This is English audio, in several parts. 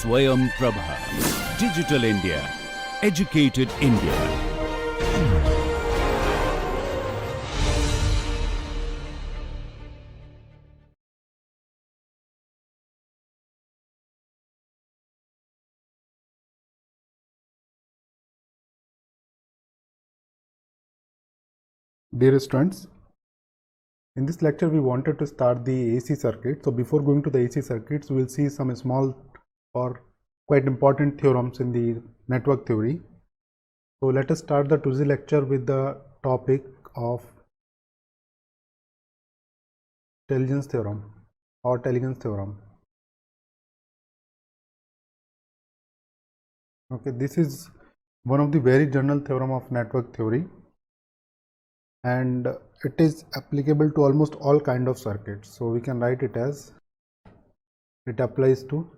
Swayam Prabha. Digital India. Educated India. Dear students, in this lecture we wanted to start the AC circuit. So before going to the AC circuits, we will see some small or quite important theorems in the network theory. So let us start the today's lecture with the topic of intelligence theorem or intelligence theorem. Okay, this is one of the very general theorem of network theory, and it is applicable to almost all kind of circuits. So we can write it as it applies to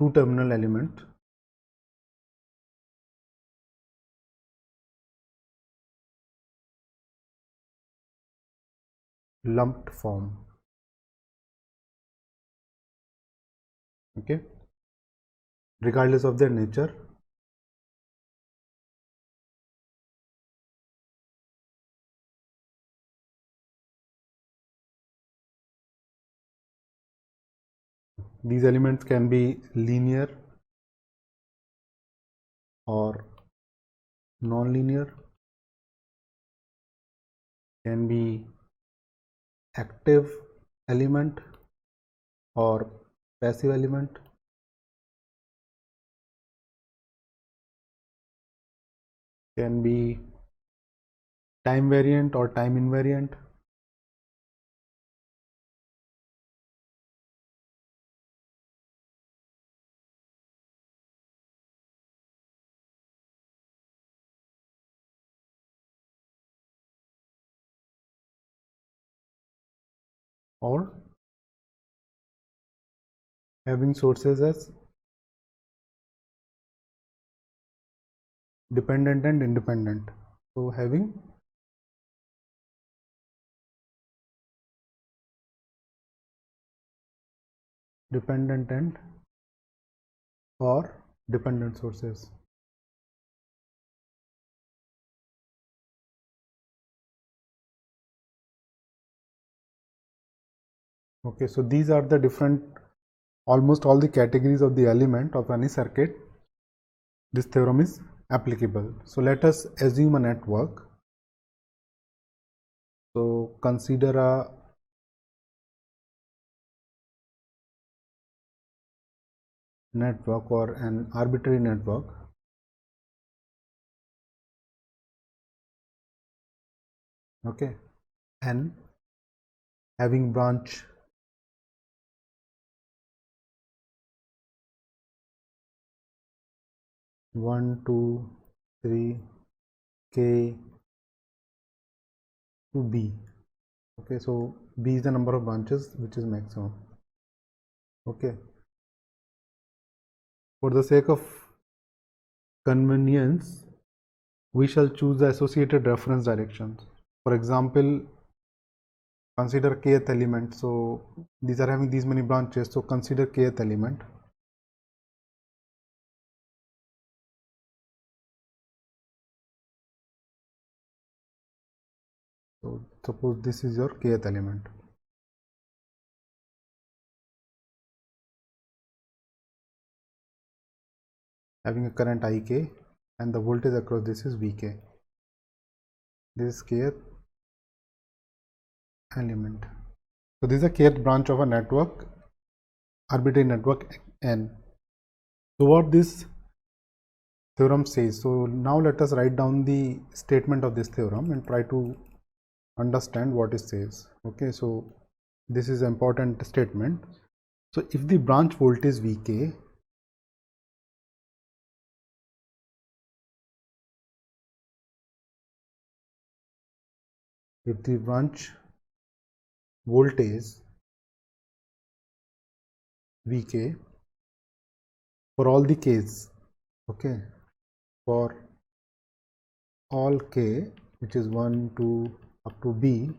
two terminal element lumped form. Okay, regardless of their nature. These elements can be linear or non-linear, can be active element or passive element, can be time variant or time invariant, or having sources as dependent and independent. So having dependent and or dependent sources. Okay, so these are the different, almost all the categories of the element of any circuit. This theorem is applicable. So let us assume a network. So consider a network or an arbitrary network. Okay, and having branch one, two, three, k to b. Okay, so b is the number of branches which is maximum. Okay, for the sake of convenience, we shall choose the associated reference directions. For example, consider kth element. So these are having these many branches, so consider kth element. So suppose this is your kth element. Having a current Ik and the voltage across this is Vk. This is kth element. So this is a kth branch of a network, arbitrary network N. So what this theorem says. So now let us write down the statement of this theorem and try to understand what it says. Okay, so this is an important statement. So if the branch voltage Vk if the branch voltage Vk for all the k's, okay, for all k which is 1, 2 up to B,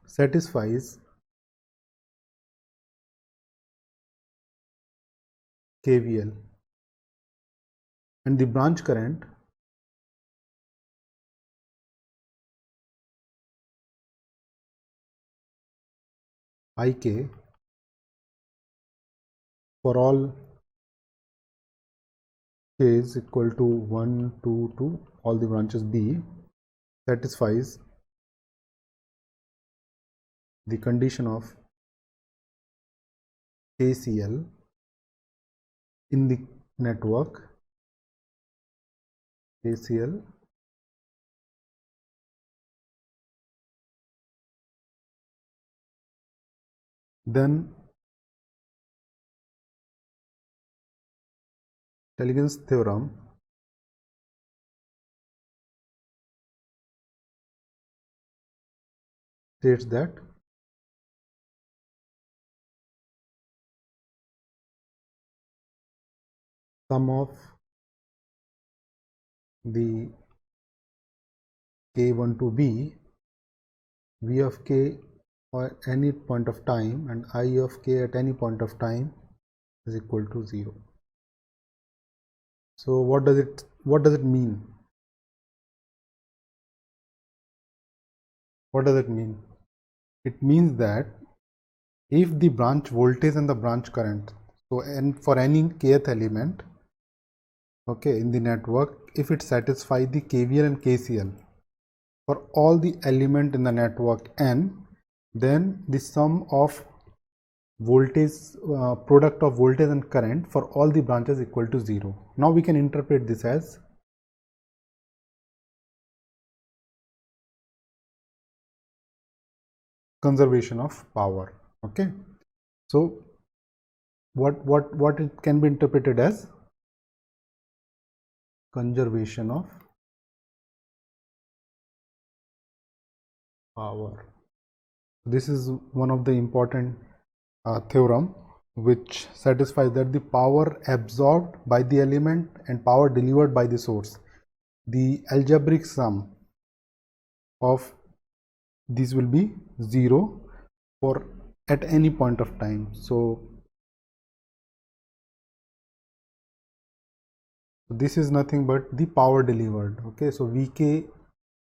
satisfies KVL, and the branch current IK for all k is equal to 1, 2 to all the branches B satisfies the condition of KCL in the network. KCL then Telegin's theorem states that sum of the k1 to b, v of k at any point of time and I of k at any point of time is equal to 0. So what does it mean? What does it mean? It means that if the branch voltage and the branch current, so and for any kth element, okay, in the network, if it satisfies the KVL and KCL for all the element in the network n, then the sum of voltage product of voltage and current for all the branches equal to 0. Now we can interpret this as conservation of power. Okay, so what it can be interpreted as conservation of power. This is one of the important theorem which satisfies that the power absorbed by the element and power delivered by the source, the algebraic sum of these will be 0 for at any point of time. So this is nothing but the power delivered. Okay, so Vk,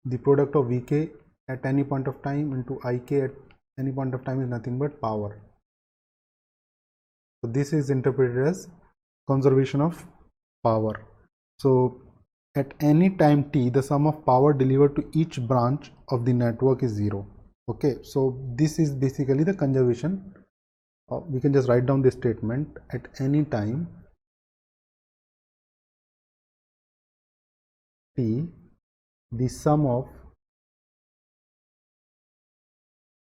the product of Vk at any point of time into Ik at any point of time is nothing but power. So this is interpreted as conservation of power. So at any time t, the sum of power delivered to each branch of the network is 0. Okay, so this is basically the conservation. We can just write down this statement: at any time t, the sum of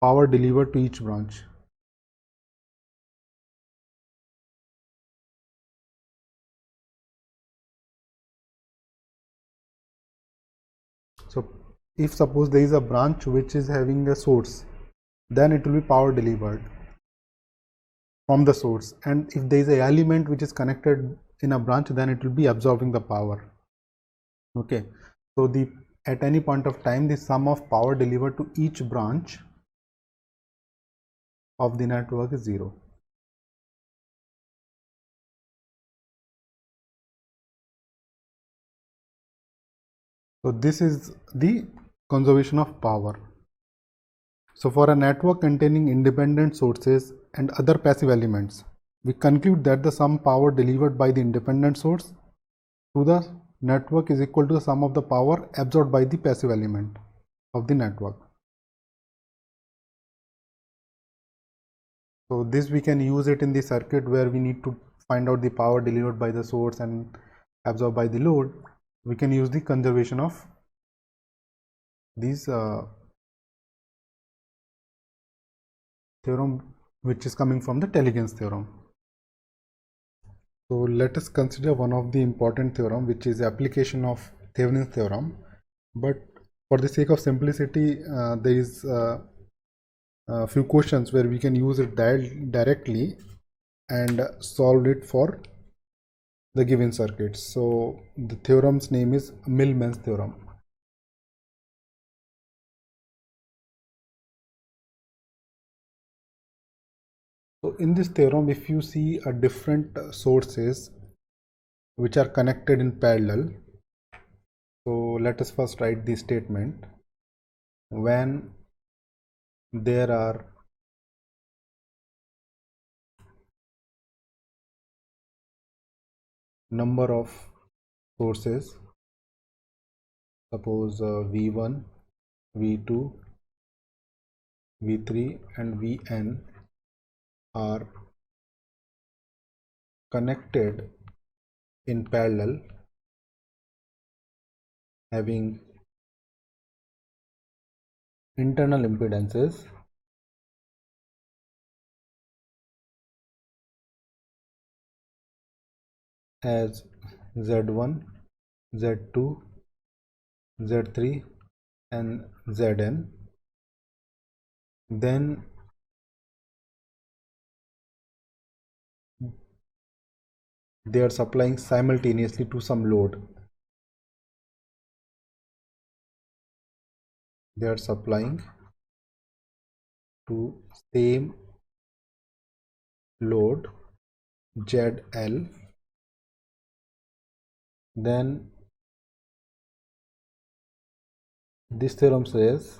power delivered to each branch so if suppose there is a branch which is having a source, then it will be power delivered from the source, and if there is an element which is connected in a branch, then it will be absorbing the power. Okay, so the at any point of time, the sum of power delivered to each branch of the network is 0. So this is the conservation of power. So for a network containing independent sources and other passive elements, we conclude that the sum power delivered by the independent source to the network is equal to the sum of the power absorbed by the passive element of the network. So this we can use it in the circuit where we need to find out the power delivered by the source and absorbed by the load. We can use the conservation of these theorem, which is coming from the Telegin's theorem. So let us consider one of the important theorem, which is the application of Thevenin's theorem. But for the sake of simplicity, there is a few questions where we can use it directly and solve it for the given circuits. So the theorem's name is Millman's theorem. So in this theorem, if you see a different sources which are connected in parallel, so let us first write the statement. When there are number of sources, suppose V1, V2, V3 and Vn are connected in parallel, having internal impedances as Z1, Z2, Z3 and Zn, then they are supplying simultaneously to some load. They are supplying to same load ZL. Then this theorem says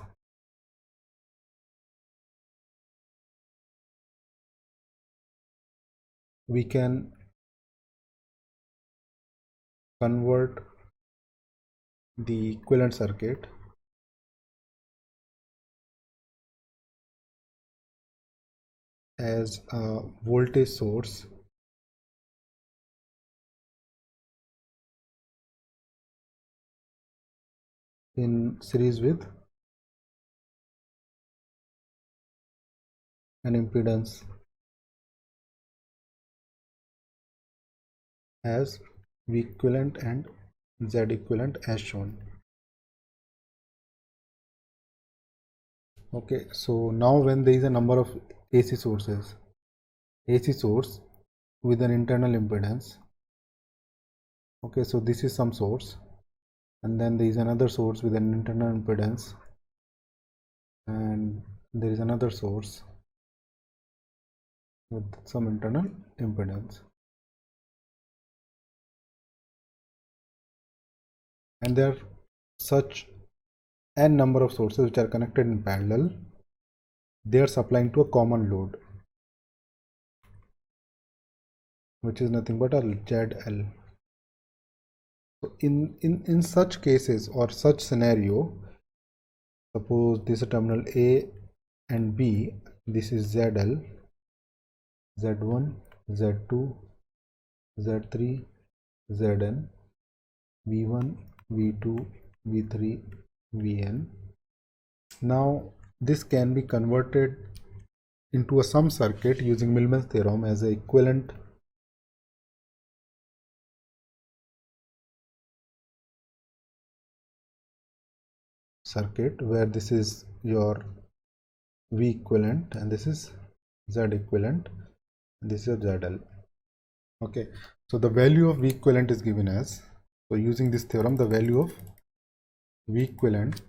we can convert the equivalent circuit as a voltage source in series with an impedance as V equivalent and Z equivalent as shown. Okay, so now when there is a number of AC sources, AC source with an internal impedance, okay, so this is some source, and then there is another source with an internal impedance, and there is another source with some internal impedance, and there are such n number of sources which are connected in parallel. They are supplying to a common load, which is nothing but a ZL. So in such cases or such scenario, suppose this is terminal A and B, this is ZL, Z1, Z2, Z3, Zn, V1, V2, V3, Vn. Now this can be converted into a sum circuit using Millman's theorem as an equivalent circuit, where this is your V equivalent and this is Z equivalent, and this is ZL. Okay, so the value of V equivalent is given as, so using this theorem, the value of V equivalent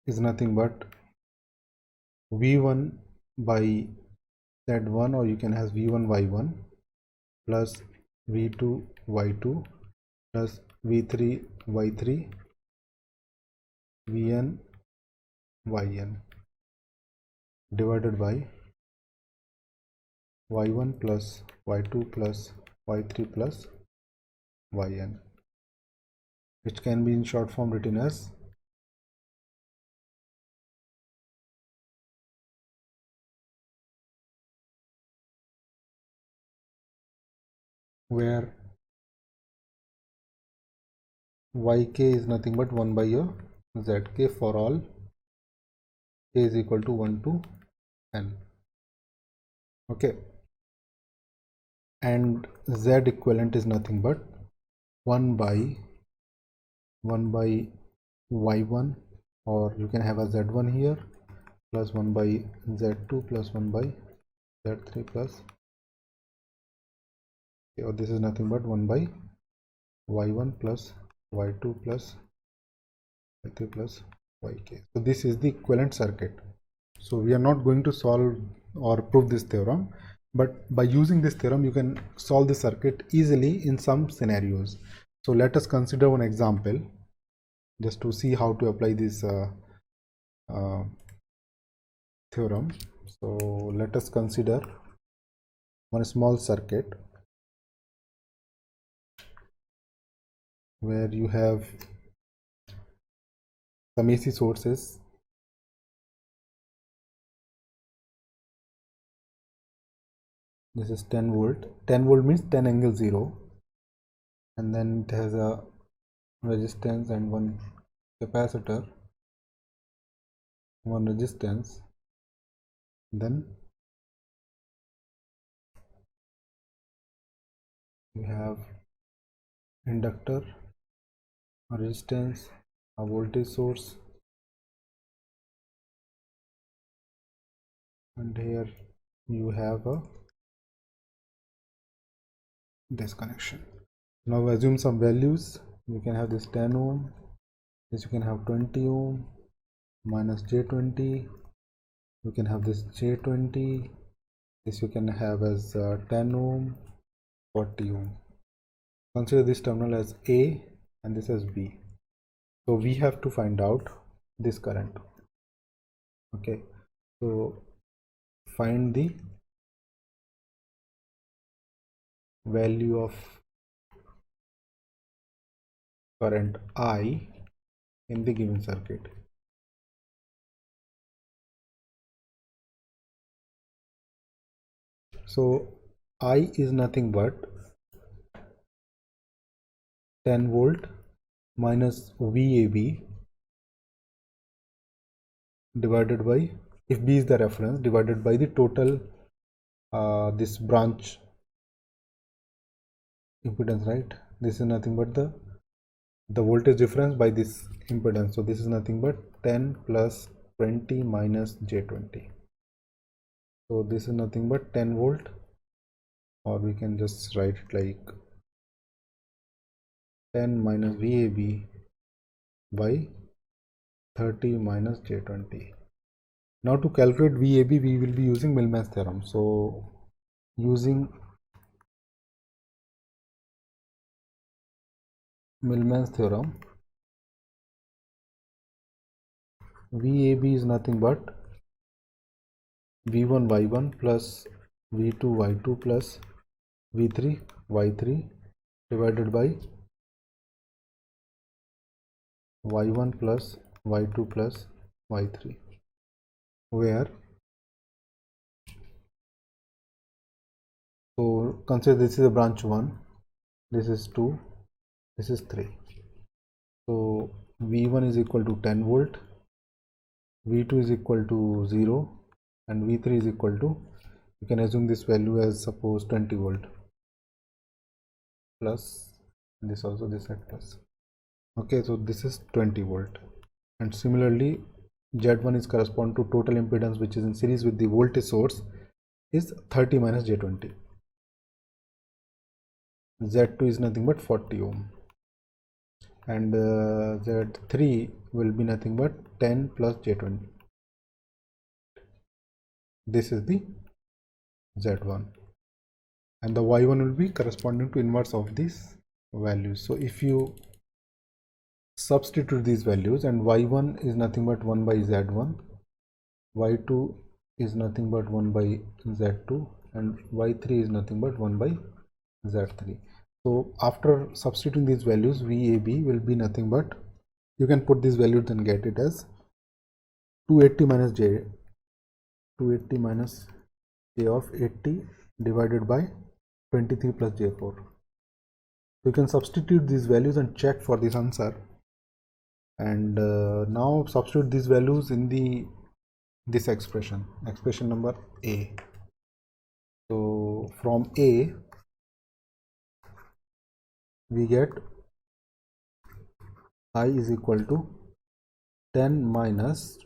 is nothing but V1 by Z1, or you can have V1 Y1 plus V2 Y2 plus V3 Y3 Vn Yn divided by Y1 plus Y2 plus Y3 plus Yn, which can be in short form written as where Yk is nothing but 1 by a Zk for all k is equal to 1 to n. Okay, and Z equivalent is nothing but 1 by Y1, or you can have a Z1 here, plus 1 by Z2 plus 1 by Z3 plus, or this is nothing but 1 by Y1 plus Y2 plus Y3 plus Yk. So this is the equivalent circuit. So we are not going to solve or prove this theorem, but by using this theorem you can solve the circuit easily in some scenarios. So let us consider one example just to see how to apply this theorem. So let us consider one small circuit where you have some AC sources. This is 10 volt. 10 volt means 10 angle 0, and then it has a resistance and one capacitor, one resistance, then we have inductor, a resistance, a voltage source, and here you have a this connection. Now assume some values. You can have this 10 ohm, this you can have 20 ohm minus J20, you can have this J20, this you can have as 10 ohm, 40 ohm. Consider this terminal as A and this as B. So we have to find out this current. Okay, so find the value of current I in the given circuit. So I is nothing but 10 volt minus VAB divided by, if B is the reference, divided by the total this branch impedance, right? This is nothing but the voltage difference by this impedance. So this is nothing but 10 plus 20 minus J20. So this is nothing but 10 volt, or we can just write it like 10 minus VAB by 30 minus J20. Now to calculate VAB we will be using Millman's theorem. So using Millman's theorem, VAB is nothing but V1 Y1 plus V2 Y2 plus V3 Y3 divided by Y1 plus Y2 plus Y3, where, so consider this is a branch 1, this is 2, this is 3. So V1 is equal to 10 volt, V2 is equal to 0, and V3 is equal to, you can assume this value as suppose 20 volt plus this, also this at plus. Okay, so this is 20 volt, and similarly Z1 is correspond to total impedance which is in series with the voltage source is 30 minus J20. Z2 is nothing but 40 ohm, and Z3 will be nothing but 10 plus J20. This is the Z1, and the Y1 will be corresponding to inverse of these values. So if you substitute these values, and Y1 is nothing but 1 by Z1, Y2 is nothing but 1 by Z2, and Y3 is nothing but 1 by Z3. So after substituting these values, VAB will be nothing but, you can put these values and get it as 280 minus J of 80 divided by 23 plus J4. You can substitute these values and check for this answer, and now substitute these values in this expression number A. So from A we get I is equal to 10 minus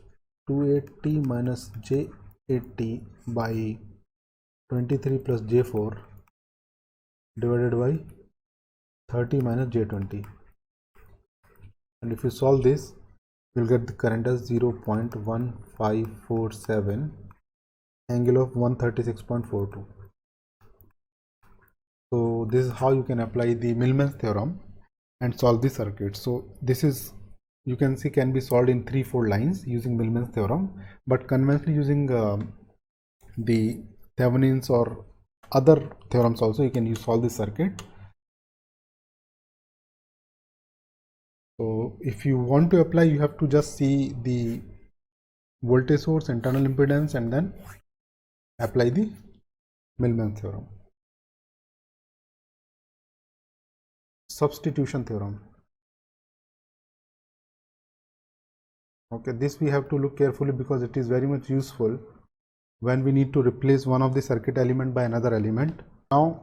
280 minus J80 by 23 plus J4 divided by 30 minus J20. And if you solve this, we'll get the current as 0.1547, angle of 136.42. So this is how you can apply the Millman's theorem and solve the circuit. So this is, you can see, can be solved in 3-4 lines using Millman's theorem, but conventionally using the Thevenin's or other theorems also you can solve the circuit. So if you want to apply, you have to just see the voltage source, internal impedance, and then apply the Millman's theorem. Substitution theorem. Okay, this we have to look carefully because it is very much useful when we need to replace one of the circuit element by another element. Now,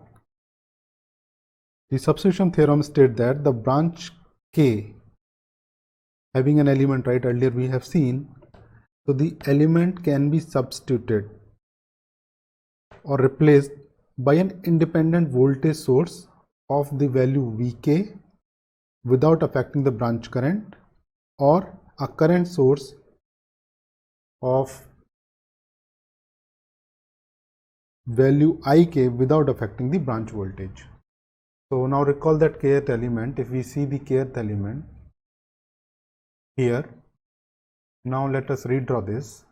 the substitution theorem states that the branch K having an element, right, earlier we have seen, so the element can be substituted or replaced by an independent voltage source of the value Vk without affecting the branch current, or a current source of value Ik without affecting the branch voltage. So now recall that kth element. If we see the kth element here, now let us redraw this.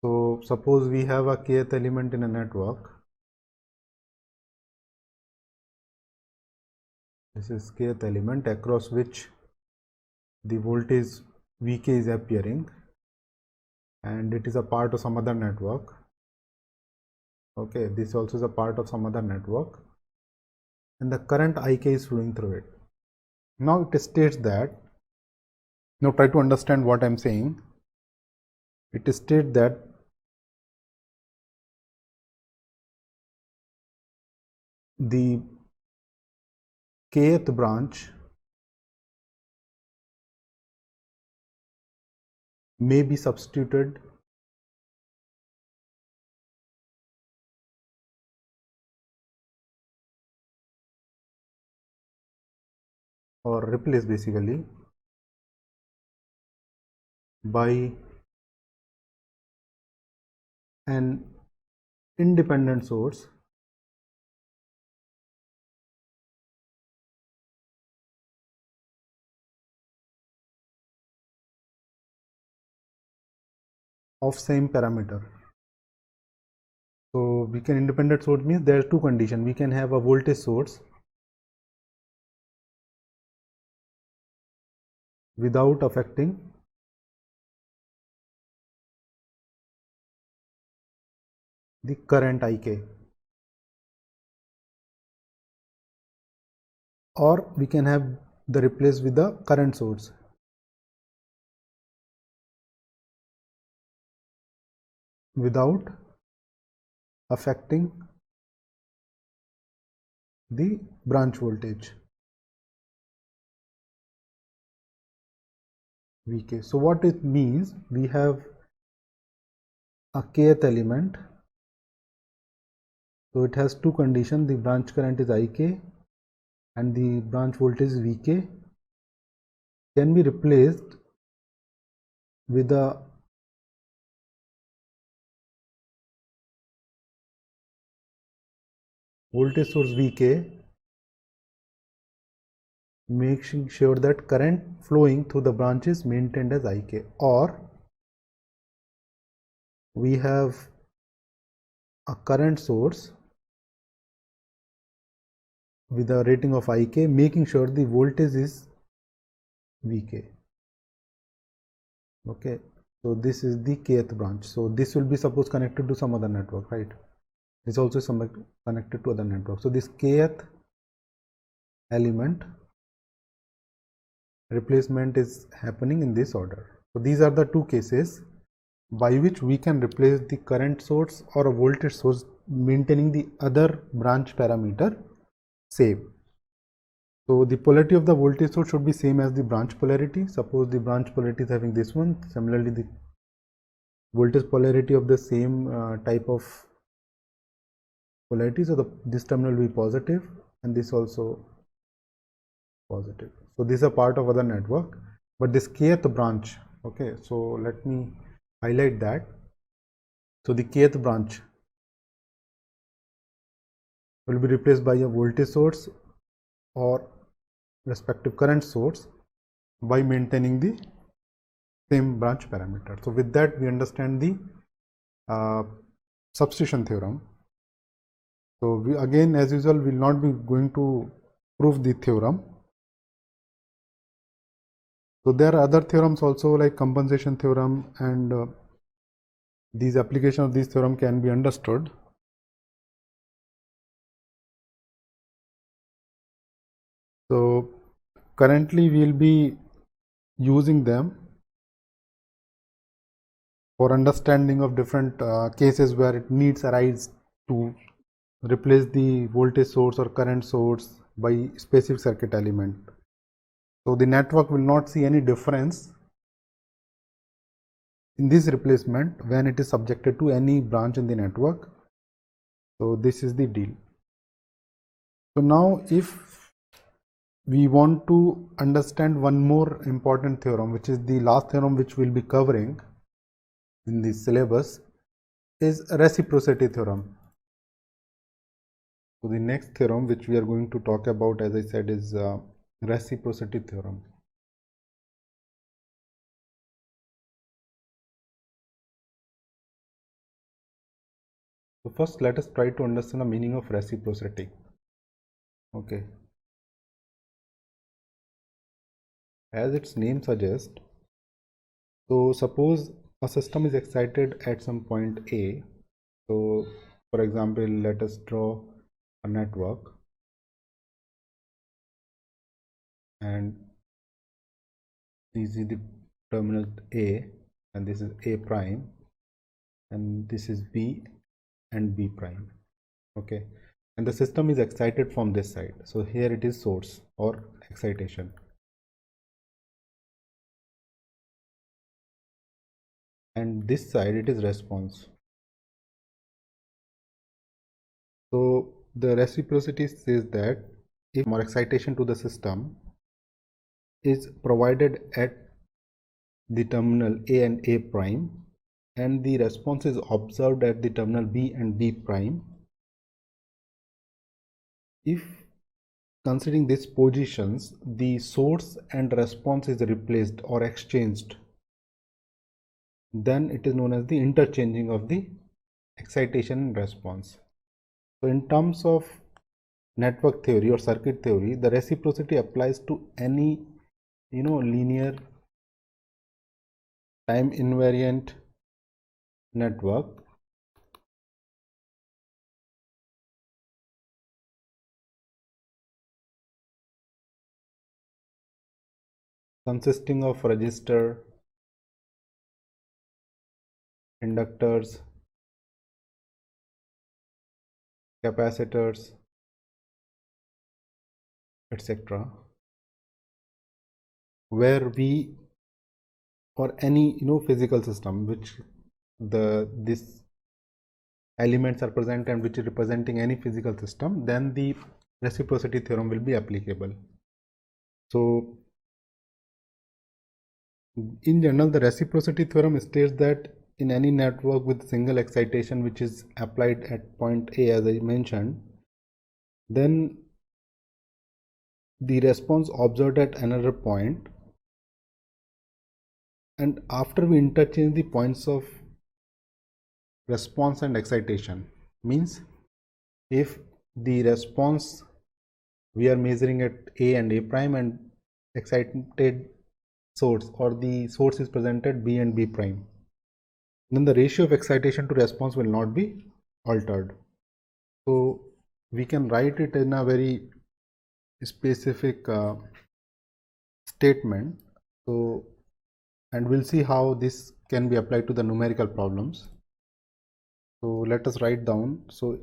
So suppose we have a kth element in a network. This is kth element across which the voltage Vk is appearing, and it is a part of some other network. Okay, this also is a part of some other network, and the current Ik is flowing through it. Now it states that, now try to understand what I am saying. It states that the kth branch may be substituted or replaced basically by an independent source of same parameter. So we can, independent source means there are two conditions. We can have a voltage source without affecting the current Ik, or we can have the replaced with the current source without affecting the branch voltage Vk. So what it means, we have a kth element, so it has two conditions. The branch current is Ik and the branch voltage is Vk, can be replaced with a voltage source Vk, making sure that current flowing through the branch is maintained as Ik. Or we have a current source with a rating of Ik, making sure the voltage is Vk. Okay, so this is the kth branch. So this will be suppose connected to some other network, right? This also is connected to other network. So this kth element replacement is happening in this order. So these are the two cases by which we can replace the current source or a voltage source, maintaining the other branch parameter same. So the polarity of the voltage source should be same as the branch polarity. Suppose the branch polarity is having this one. Similarly, the voltage polarity of the same type of polarity. So this terminal will be positive and this also positive. So this is a part of other network. but this kth branch, okay, so let me highlight that. So the kth branch will be replaced by a voltage source or respective current source by maintaining the same branch parameter. So with that we understand the substitution theorem. So we again, as usual, will not be going to prove the theorem. So there are other theorems also, like compensation theorem, and these application of this theorem can be understood. So currently we will be using them for understanding of different cases where it needs arise to replace the voltage source or current source by specific circuit element. So the network will not see any difference in this replacement when it is subjected to any branch in the network. So this is the deal. So now if we want to understand one more important theorem, which is the last theorem which we'll be covering in the syllabus, is reciprocity theorem. So the next theorem which we are going to talk about, as I said, is reciprocity theorem. So first let us try to understand the meaning of reciprocity. Okay. As its name suggests, so suppose a system is excited at some point A. So for example, let us draw a network, and this is the terminal A, and this is A prime, and this is B and B prime. Okay, and the system is excited from this side. So here it is source or excitation, and this side it is response. So the reciprocity says that if more excitation to the system is provided at the terminal A and A prime, and the response is observed at the terminal B and B prime, if considering these positions the source and response is replaced or exchanged, then it is known as the interchanging of the excitation and response. So in terms of network theory or circuit theory, the reciprocity applies to any linear time invariant network consisting of resistor, inductors, capacitors, etc., where we, or any physical system which this elements are present and which is representing any physical system, then the reciprocity theorem will be applicable. So in general, the reciprocity theorem states that in any network with single excitation which is applied at point A, as I mentioned, then the response observed at another point, and after we interchange the points of response and excitation, means if the response we are measuring at A and A prime, and excited source or the source is presented B and B prime, then the ratio of excitation to response will not be altered. So we can write it in a very specific statement. So, and we'll see how this can be applied to the numerical problems. So let us write down. So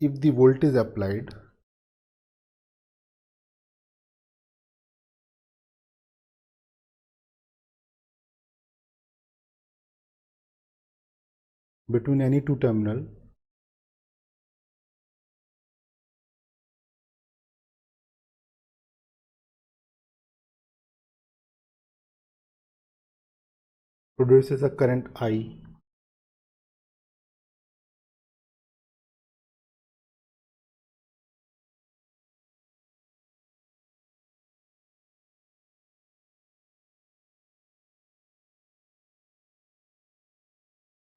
if the voltage is applied between any two terminal, produces a current I.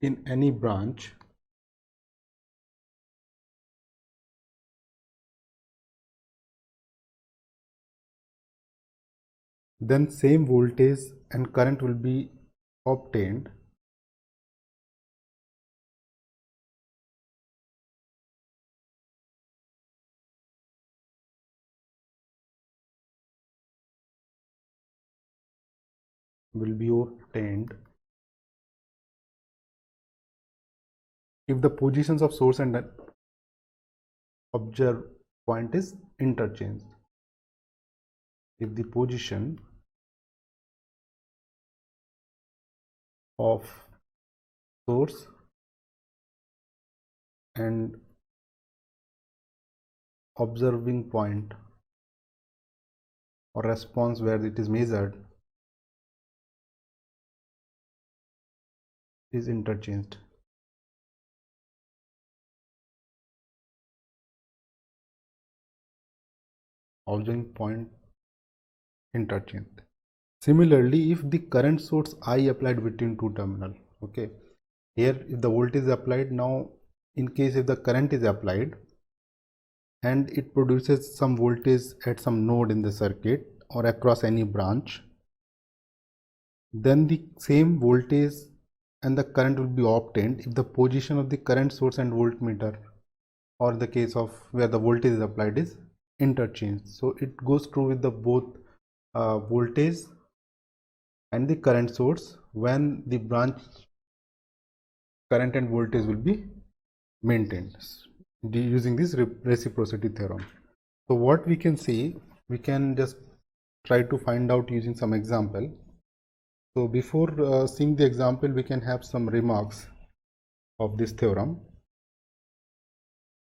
In any branch then same voltage and current will be obtained if the positions of source and observed point is interchanged. If the position of source and observing point or response where it is measured is interchanged. Observing point interchanged. Similarly, if the current source I applied between two terminal, okay, here if the voltage is applied, now in case if the current is applied and it produces some voltage at some node in the circuit or across any branch, then the same voltage and the current will be obtained if the position of the current source and voltmeter, or the case of where the voltage is applied, is interchanged. So it goes true with the both voltage and the current source when the branch current and voltage will be maintained using this reciprocity theorem. So what we can see, we can just try to find out using some example. So before seeing the example, we can have some remarks of this theorem.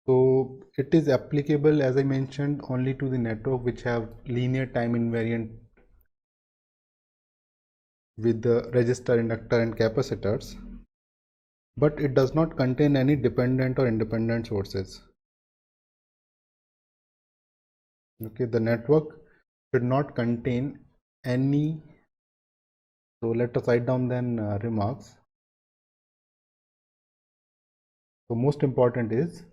So it is applicable, as I mentioned, only to the network which have linear time invariant with the resistor, inductor and capacitors, but it does not contain any dependent or independent sources. Okay, the network should not contain any. So let us write down then remarks. So most important is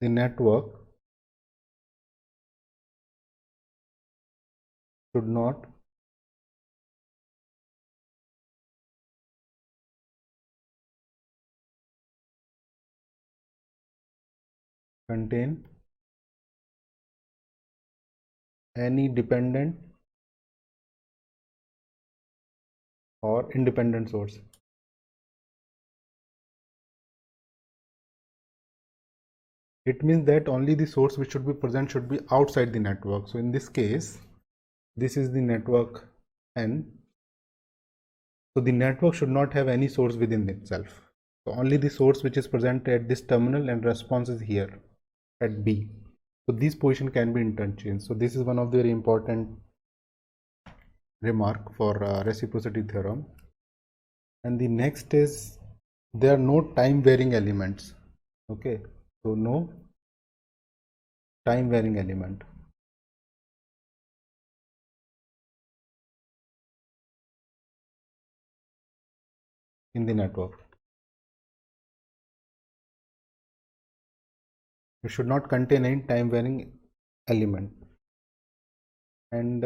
the network should not contain any dependent or independent source. It means that only the source which should be present should be outside the network. So in this case, this is the network N. So the network should not have any source within itself. So only the source which is present at this terminal and response is here at B. So this position can be interchanged. So this is one of the very important remark for reciprocity theorem. And the next is there are no time varying elements. Okay, so no time varying element. In the network, it should not contain any time varying element. And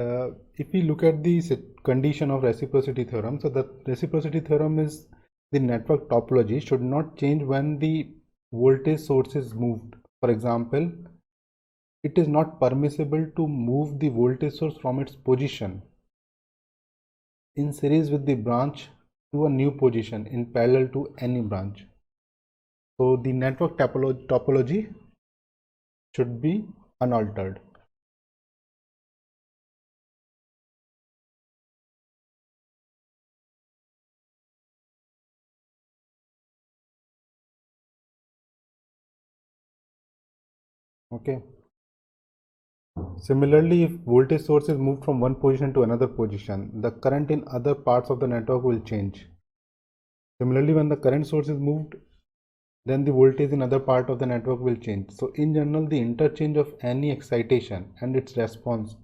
if we look at the condition of reciprocity theorem, so the reciprocity theorem is the network topology should not change when the voltage source is moved. For example, it is not permissible to move the voltage source from its position in series with the branch to a new position in parallel to any branch. So the network topology should be unaltered. Okay. Similarly, if voltage source is moved from one position to another position, the current in other parts of the network will change. Similarly, when the current source is moved, then the voltage in other part of the network will change. So in general, the interchange of any excitation and its response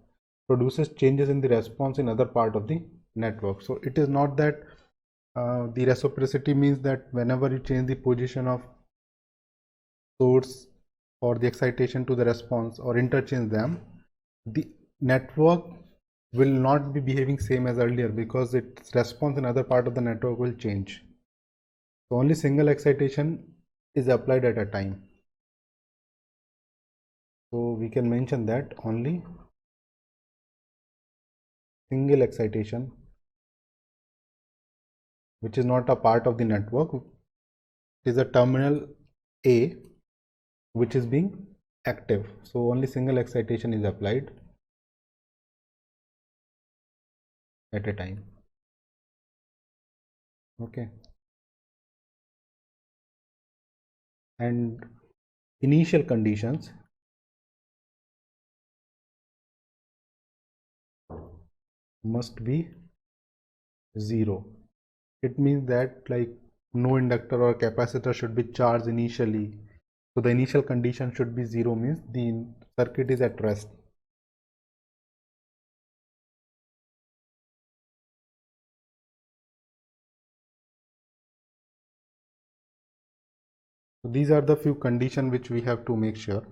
produces changes in the response in other part of the network. So it is not that the reciprocity means that whenever you change the position of source or the excitation to the response or interchange them, the network will not be behaving same as earlier, because its response in other part of the network will change. So only single excitation is applied at a time. So we can mention that only single excitation, which is not a part of the network, is a terminal A which is being active. So only single excitation is applied at a time. Okay. And initial conditions must be 0. It means that like no inductor or capacitor should be charged initially. So the initial condition should be 0, means the circuit is at rest. So these are the few conditions which we have to make sure.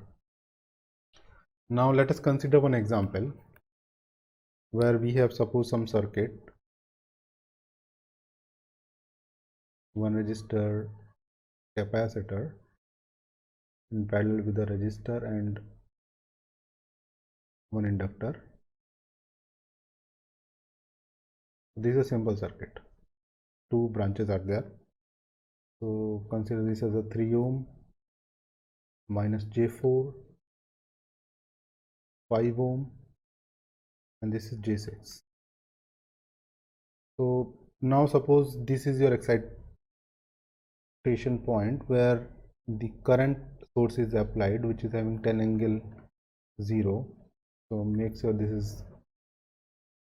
Now let us consider one example where we have suppose some circuit, one resistor, capacitor in parallel with a resistor and one inductor. This is a simple circuit. Two branches are there. So consider this as a 3 ohm minus J4, 5 ohm, and this is J6. So now suppose this is your excitation point where the current source is applied, which is having 10 angle 0. So make sure this is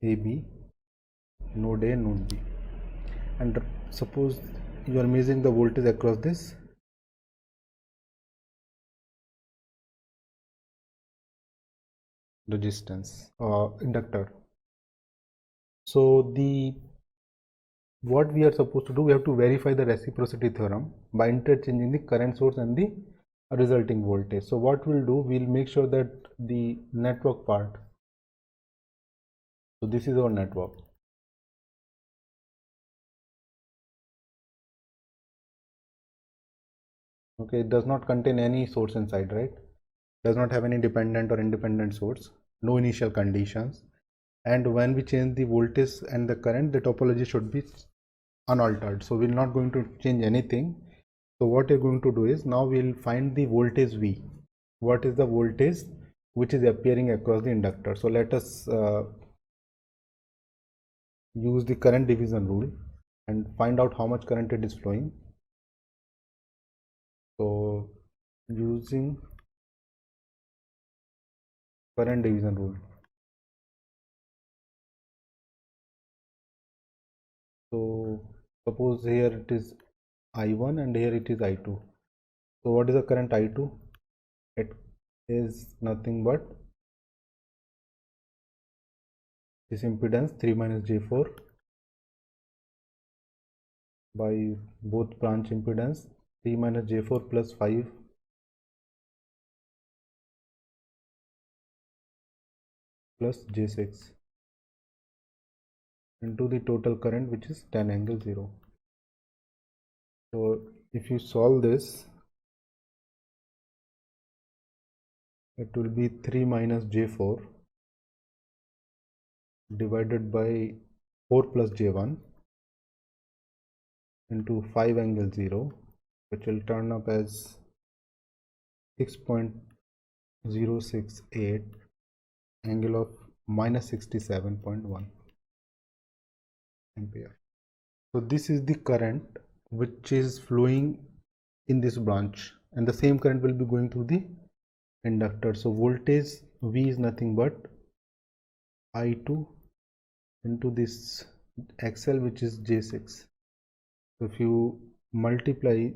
AB, node A, node B, and suppose you are measuring the voltage across this resistance or inductor. So what we are supposed to do, we have to verify the reciprocity theorem by interchanging the current source and the resulting voltage. So what we'll do, we'll make sure that the network part, so this is our network. Okay, it does not contain any source inside, right? Does not have any dependent or independent source, no initial conditions, and when we change the voltage and the current, the topology should be unaltered. So we're not going to change anything. So what you're going to do is, now we'll find the voltage V. What is the voltage which is appearing across the inductor? So let us use the current division rule and find out how much current it is flowing. So using current division rule, so suppose here it is I1 and here it is I2. So what is the current I2? It is nothing but this impedance 3 minus J4 by both branch impedance 3 minus J4 plus 5 plus J6 into the total current, which is 10 angle 0. So if you solve this, it will be 3 minus J4 divided by 4 plus J1 into 5 angle 0, which will turn up as 6.068 angle of minus 67.1 ampere. So this is the current which is flowing in this branch, and the same current will be going through the inductor. So voltage V is nothing but I2 into this XL, which is J6. If you multiply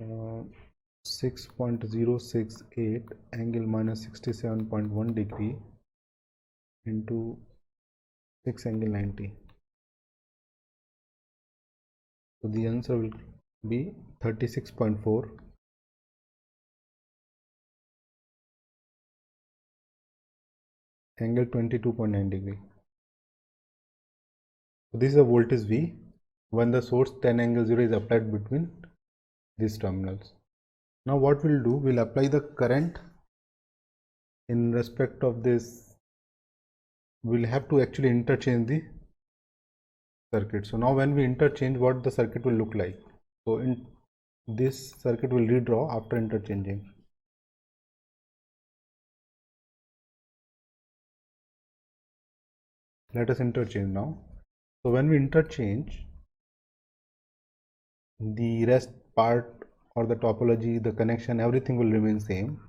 6.068 angle minus 67.1 degree into 6 angle 90, so the answer will be 36.4 angle 22.9 degree. So this is a voltage V when the source 10 angle 0 is applied between these terminals. Now what we'll do, we'll apply the current in respect of this. We'll have to actually interchange the circuit. So now when we interchange, what the circuit will look like. So in this circuit will redraw after interchanging. Let us interchange now. So when we interchange, the rest part or the topology, the connection, everything will remain same.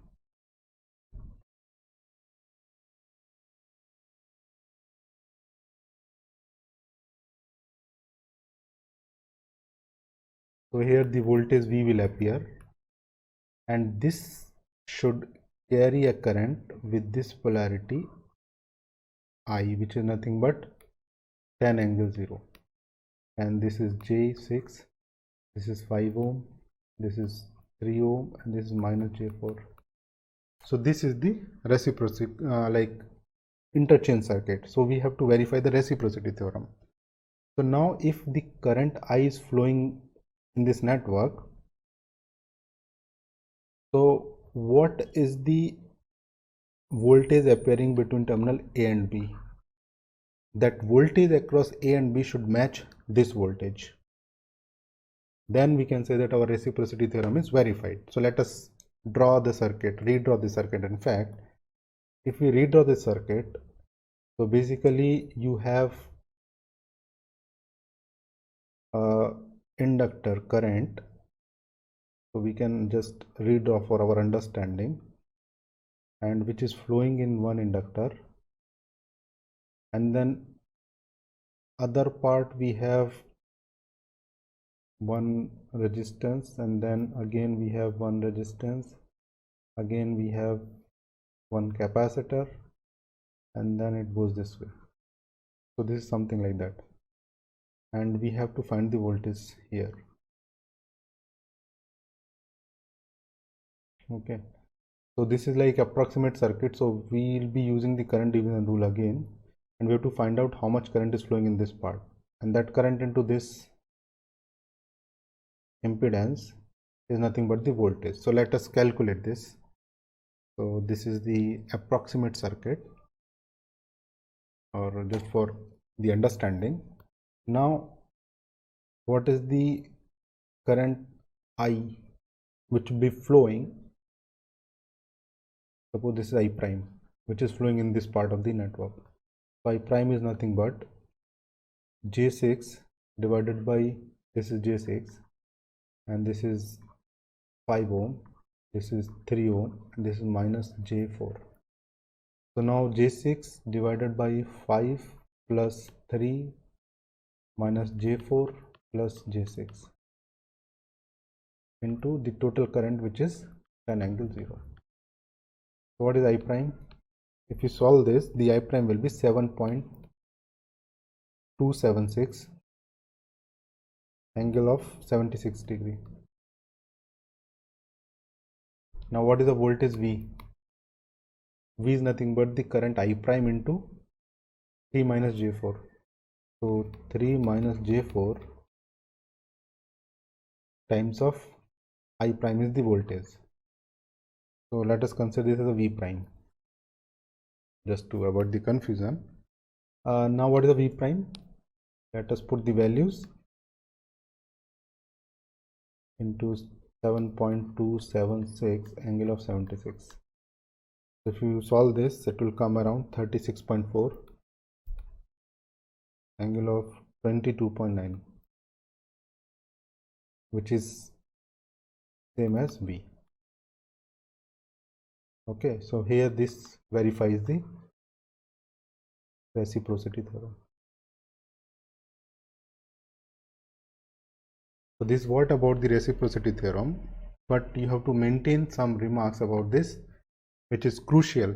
So here the voltage V will appear, and this should carry a current with this polarity I, which is nothing but 10 angle 0, and this is J6, this is 5 ohm, this is 3 ohm, and this is minus J4. So this is the reciprocity, like interchange circuit. So we have to verify the reciprocity theorem. So now if the current I is flowing in this network, so what is the voltage appearing between terminal A and B? That voltage across A and B should match this voltage. Then we can say that our reciprocity theorem is verified. So let us draw the circuit, redraw the circuit. In fact, if we redraw the circuit, so basically you have inductor current. So we can just redraw for our understanding, and which is flowing in one inductor, and then other part we have one resistance, and then again we have one resistance, again we have one capacitor, and then it goes this way. So this is something like that, and we have to find the voltage here. Okay, so this is like approximate circuit. So we will be using the current division rule again, and we have to find out how much current is flowing in this part, and that current into this impedance is nothing but the voltage. So let us calculate this. So this is the approximate circuit, or just for the understanding. Now what is the current I which will be flowing? Suppose this is I prime, which is flowing in this part of the network. So I prime is nothing but J6 divided by, this is J6, and this is 5 ohm, this is 3 ohm, and this is minus J4. So now J6 divided by 5 plus 3 minus J4 plus J6 into the total current, which is 10 angle 0. So what is I prime? If you solve this, the I prime will be 7.276 angle of 76 degree. Now what is the voltage V? V is nothing but the current I prime into 3 minus J4. So 3 minus J4 times of I prime is the voltage. So let us consider this as a V prime, just to avoid the confusion. Now what is the V prime? Let us put the values into 7.276 angle of 76. If you solve this, it will come around 36.4 angle of 22.9, which is same as V. Okay, so here this verifies the reciprocity theorem. So this is what about the reciprocity theorem, but you have to maintain some remarks about this, which is crucial